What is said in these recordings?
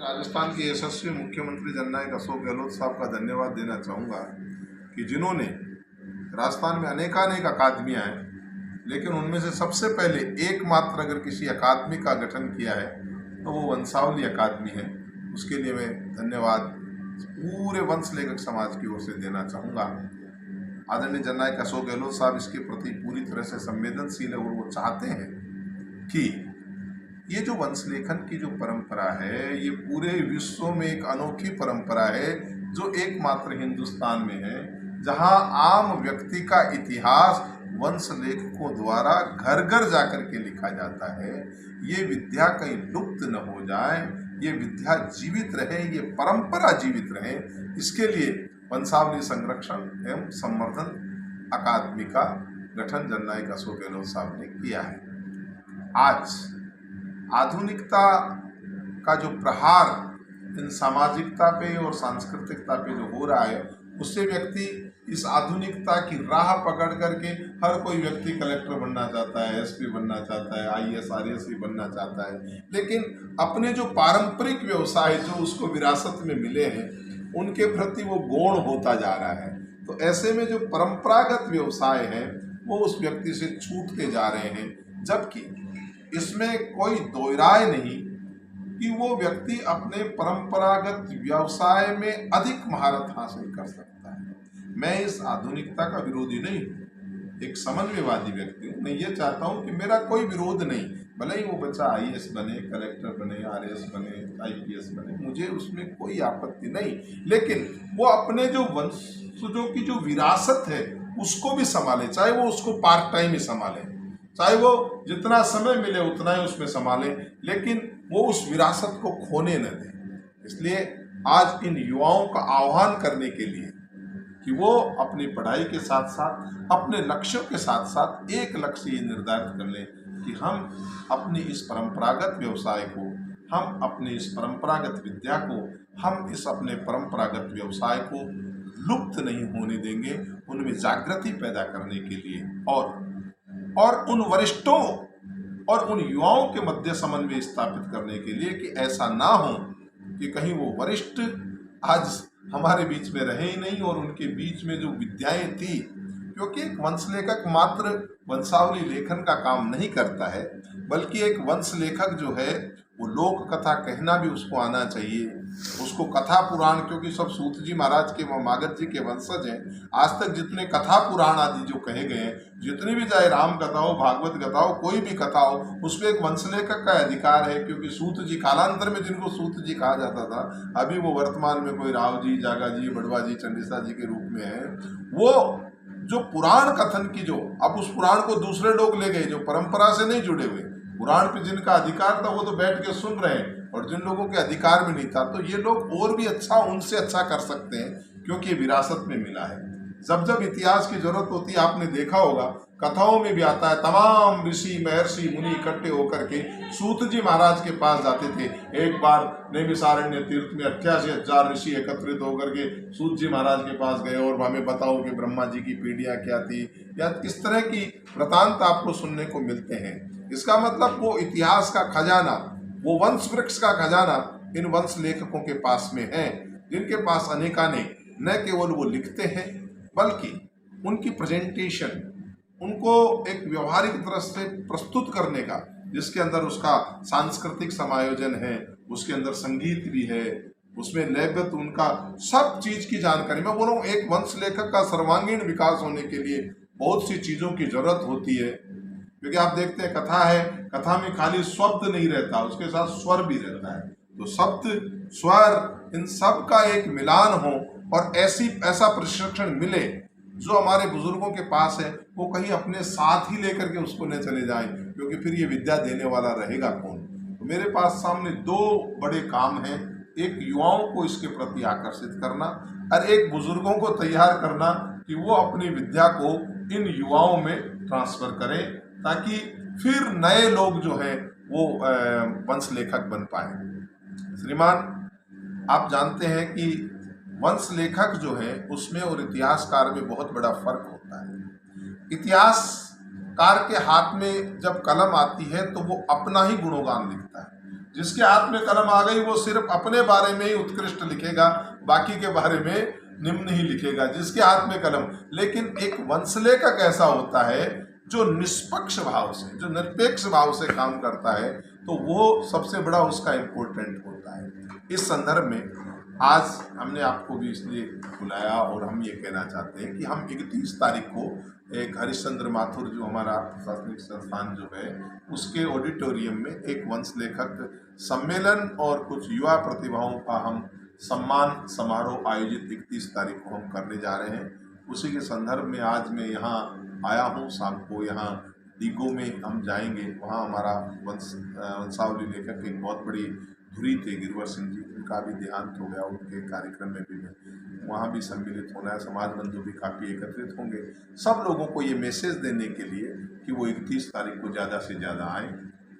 राजस्थान के यशस्वी मुख्यमंत्री जननायक अशोक गहलोत साहब का धन्यवाद देना चाहूँगा कि जिन्होंने राजस्थान में अनेकानेक अकादमियाँ हैं, लेकिन उनमें से सबसे पहले एकमात्र अगर किसी अकादमी का गठन किया है तो वो वंशावली अकादमी है। उसके लिए मैं धन्यवाद पूरे वंश लेखक समाज की ओर से देना चाहूँगा। आदरणीय जननायक अशोक गहलोत साहब इसके प्रति पूरी तरह से संवेदनशील है और वो चाहते हैं कि ये जो वंश लेखन की जो परंपरा है, ये पूरे विश्व में एक अनोखी परंपरा है जो एकमात्र हिंदुस्तान में है, जहां आम व्यक्ति का इतिहास वंश लेखकों द्वारा घर घर जाकर के लिखा जाता है। ये विद्या कहीं लुप्त न हो जाए, ये विद्या जीवित रहे, ये परंपरा जीवित रहे, इसके लिए वंशावली संरक्षण एवं संवर्धन अकादमी का गठन जननायक अशोक गहलोत साहब ने किया है। आज आधुनिकता का जो प्रहार इन सामाजिकता पे और सांस्कृतिकता पे जो हो रहा है, उससे व्यक्ति इस आधुनिकता की राह पकड़ करके हर कोई व्यक्ति कलेक्टर बनना चाहता है, एसपी बनना चाहता है, आईएएस आरएएस बनना चाहता है, लेकिन अपने जो पारंपरिक व्यवसाय जो उसको विरासत में मिले हैं उनके प्रति वो गौण होता जा रहा है। तो ऐसे में जो परंपरागत व्यवसाय है वो उस व्यक्ति से छूटते जा रहे हैं, जबकि इसमें कोई दो राय नहीं कि वो व्यक्ति अपने परंपरागत व्यवसाय में अधिक महारत हासिल कर सकता है। मैं इस आधुनिकता का विरोधी नहीं हूँ, एक समन्वयवादी व्यक्ति हूँ। मैं ये चाहता हूँ कि मेरा कोई विरोध नहीं, भले ही वो बच्चा आईएएस बने, कलेक्टर बने, आरएएस बने, आईपीएस बने, मुझे उसमें कोई आपत्ति नहीं, लेकिन वो अपने जो वंशजों की जो विरासत है उसको भी संभाले, चाहे वो उसको पार्ट टाइम ही संभाले, चाहे वो जितना समय मिले उतना ही उसमें संभाले, लेकिन वो उस विरासत को खोने न दें। इसलिए आज इन युवाओं का आह्वान करने के लिए कि वो अपनी पढ़ाई के साथ साथ अपने लक्ष्यों के साथ साथ एक लक्ष्य ये निर्धारित कर लें कि हम अपनी इस परंपरागत व्यवसाय को, हम अपनी इस परंपरागत विद्या को, हम इस अपने परंपरागत व्यवसाय को लुप्त नहीं होने देंगे, उनमें जागृति पैदा करने के लिए और उन वरिष्ठों और उन युवाओं के मध्य समन्वय स्थापित करने के लिए कि ऐसा ना हो कि कहीं वो वरिष्ठ आज हमारे बीच में रहे ही नहीं और उनके बीच में जो विद्याएं थी, क्योंकि एक वंश लेखक मात्र वंशावली लेखन का काम नहीं करता है, बल्कि एक वंश लेखक जो है वो लोक कथा कहना भी उसको आना चाहिए, उसको कथा पुराण, क्योंकि सब सूत जी महाराज के मागध जी के वंशज हैं। आज तक जितने कथा पुराण आदि जो कहे गए हैं, जितनी भी चाहे राम कथा हो, भागवत कथा हो, कोई भी कथा हो, उसमें एक वंश लेखक का अधिकार है, क्योंकि सूत जी कालांतर में जिनको सूत जी कहा जाता था, अभी वो वर्तमान में कोई राव जी, जागा जी, बड़वा जी, चंडिसा जी के रूप में है। वो जो पुराण कथन की जो अब उस पुराण को दूसरे लोग ले गए जो परंपरा से नहीं जुड़े हुए, पुराण पे जिनका अधिकार था वो तो बैठ के सुन रहे हैं, और जिन लोगों के अधिकार में नहीं था तो ये लोग और भी अच्छा, उनसे अच्छा कर सकते हैं, क्योंकि ये विरासत में मिला है। जब जब इतिहास की जरूरत होती है, आपने देखा होगा कथाओं में भी आता है, तमाम ऋषि महर्षि मुनि इकट्ठे होकर के सूत जी महाराज के पास जाते थे। एक बार नैमिषारण्य तीर्थ में 88,000 ऋषि एकत्रित होकर के सूत जी महाराज के पास गए और हमें बताओ कि ब्रह्मा जी की पीढ़ियां क्या थी, या इस तरह की वृतांत आपको सुनने को मिलते हैं। इसका मतलब वो इतिहास का खजाना, वो वंश वृक्ष का खजाना इन वंश लेखकों के पास में है, जिनके पास अनेकानेक न केवल वो लिखते हैं बल्कि उनकी प्रेजेंटेशन, उनको एक व्यवहारिक तरह से प्रस्तुत करने का, जिसके अंदर उसका सांस्कृतिक समायोजन है, उसके अंदर संगीत भी है, उसमें लयबद्ध उनका सब चीज की जानकारी। मैं बोलूँ एक वंश लेखक का सर्वांगीण विकास होने के लिए बहुत सी चीजों की जरूरत होती है, क्योंकि आप देखते हैं कथा है, कथा में खाली शब्द नहीं रहता, उसके साथ स्वर भी रहता है। तो शब्द, स्वर, इन सब का एक मिलान हो और ऐसा प्रशिक्षण मिले जो हमारे बुजुर्गों के पास है, वो कहीं अपने साथ ही लेकर के उसको न चले जाएं, क्योंकि फिर ये विद्या देने वाला रहेगा कौन। तो मेरे पास सामने दो बड़े काम हैं, एक युवाओं को इसके प्रति आकर्षित करना और एक बुजुर्गों को तैयार करना कि वो अपनी विद्या को इन युवाओं में ट्रांसफर करें, ताकि फिर नए लोग जो हैं वो वंश लेखक बन पाए। श्रीमान, आप जानते हैं कि वंश लेखक जो है उसमें और इतिहासकार में बहुत बड़ा फर्क होता है। इतिहासकार के हाथ में जब कलम आती है तो वो अपना ही गुणगान लिखता है, जिसके हाथ में कलम आ गई वो सिर्फ अपने बारे में ही उत्कृष्ट लिखेगा, बाकी के बारे में निम्न ही लिखेगा, जिसके हाथ में कलम। लेकिन एक वंशलेखक ऐसा होता है जो निष्पक्ष भाव से, जो निरपेक्ष भाव से काम करता है, तो वो सबसे बड़ा उसका इम्पोर्टेंट होता है। इस संदर्भ में आज हमने आपको भी इसलिए बुलाया और हम ये कहना चाहते हैं कि हम 31 तारीख को एक हरिश्चंद्र माथुर जो हमारा प्रशासनिक संस्थान जो है उसके ऑडिटोरियम में एक वंश लेखक सम्मेलन और कुछ युवा प्रतिभाओं का हम सम्मान समारोह आयोजित 31 तारीख को हम करने जा रहे हैं। उसी के संदर्भ में आज मैं यहाँ आया हूँ। शाम को यहाँ डीगो में हम जाएंगे, वहाँ हमारा वंशावली लेखक एक बहुत बड़ी धुरी थे गिरवर सिंह जी, उनका भी देहांत हो गया। उनके कार्यक्रम में भी मैं वहाँ भी सम्मिलित होना है। समाज बंधु भी काफ़ी एकत्रित होंगे, सब लोगों को ये मैसेज देने के लिए कि वो 31 तारीख को ज़्यादा से ज़्यादा आएँ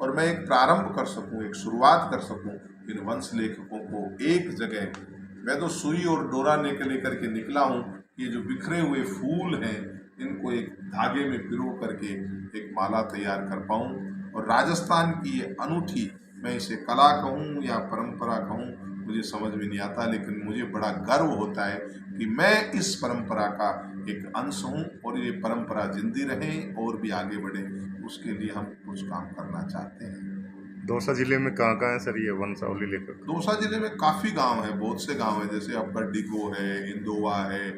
और मैं एक प्रारंभ कर सकूँ, एक शुरुआत कर सकूँ इन वंश लेखकों को एक जगह। मैं तो सुई और डोरा लेकर के निकला हूँ। ये जो बिखरे हुए फूल हैं इनको एक धागे में पिरो करके एक माला तैयार कर पाऊँ। और राजस्थान की ये अनूठी, मैं इसे कला कहूँ या परंपरा कहूँ मुझे समझ में नहीं आता, लेकिन मुझे बड़ा गर्व होता है कि मैं इस परंपरा का एक अंश हूँ और ये परंपरा जिंदी रहे और भी आगे बढ़े, उसके लिए हम कुछ काम करना चाहते हैं। दौसा जिले में कहाँ कहाँ है सर ये वंशावली लेखक? दौसा जिले में काफ़ी गांव है, बहुत से गांव हैं, जैसे आपका डिगो है, इंदोवा है,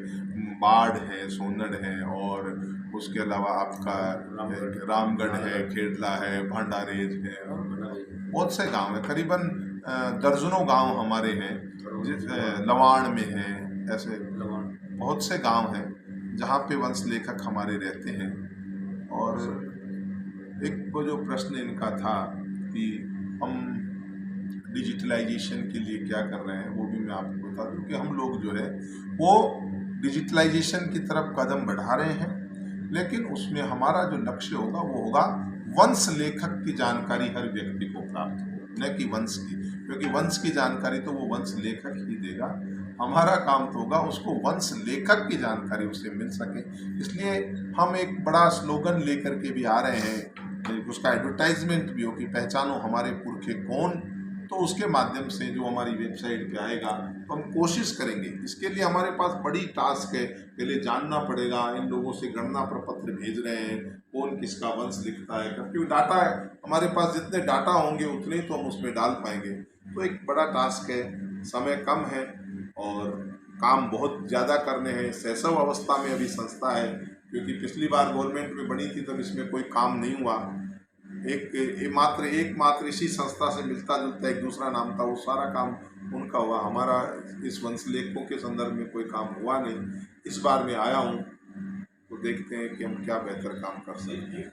बाढ़ है, सोनड़ है, और उसके अलावा आपका रामगढ़ है, खेड़ला है, भांडारेज है, बहुत से गांव हैं। करीबन दर्जनों गांव हमारे हैं, लवाण में है, ऐसे बहुत से गांव हैं जहाँ पे वंश लेखक हमारे रहते हैं। और एक वो जो प्रश्न इनका था कि हम डिजिटलाइजेशन के लिए क्या कर रहे हैं, वो भी मैं आपको बता दूं कि हम लोग जो है वो डिजिटलाइजेशन की तरफ कदम बढ़ा रहे हैं, लेकिन उसमें हमारा जो लक्ष्य होगा वो होगा वंश लेखक की जानकारी हर व्यक्ति को प्राप्त हो, न कि वंश की, क्योंकि वंश की जानकारी तो वो वंश लेखक ही देगा। हमारा काम तो होगा उसको वंश लेखक की जानकारी उसे मिल सके। इसलिए हम एक बड़ा स्लोगन लेकर के भी आ रहे हैं, उसका एडवर्टाइजमेंट भी हो कि पहचानो हमारे पुरखे कौन। तो उसके माध्यम से जो हमारी वेबसाइट पे आएगा तो हम कोशिश करेंगे। इसके लिए हमारे पास बड़ी टास्क है, पहले जानना पड़ेगा, इन लोगों से गणना प्रपत्र भेज रहे हैं कौन किसका वंश लिखता है, क्योंकि डाटा है हमारे पास, जितने डाटा होंगे उतने ही तो हम उसमें डाल पाएंगे। तो एक बड़ा टास्क है, समय कम है और काम बहुत ज़्यादा करने हैं। शैशव अवस्था में अभी संस्था है, क्योंकि पिछली बार गवर्नमेंट में बनी थी तब इसमें कोई काम नहीं हुआ। एक मात्र इसी संस्था से मिलता जुलता एक दूसरा नाम था, वो सारा काम उनका हुआ। हमारा इस वंश लेखकों के संदर्भ में कोई काम हुआ नहीं। इस बार मैं आया हूँ तो देखते हैं कि हम क्या बेहतर काम कर सकते हैं।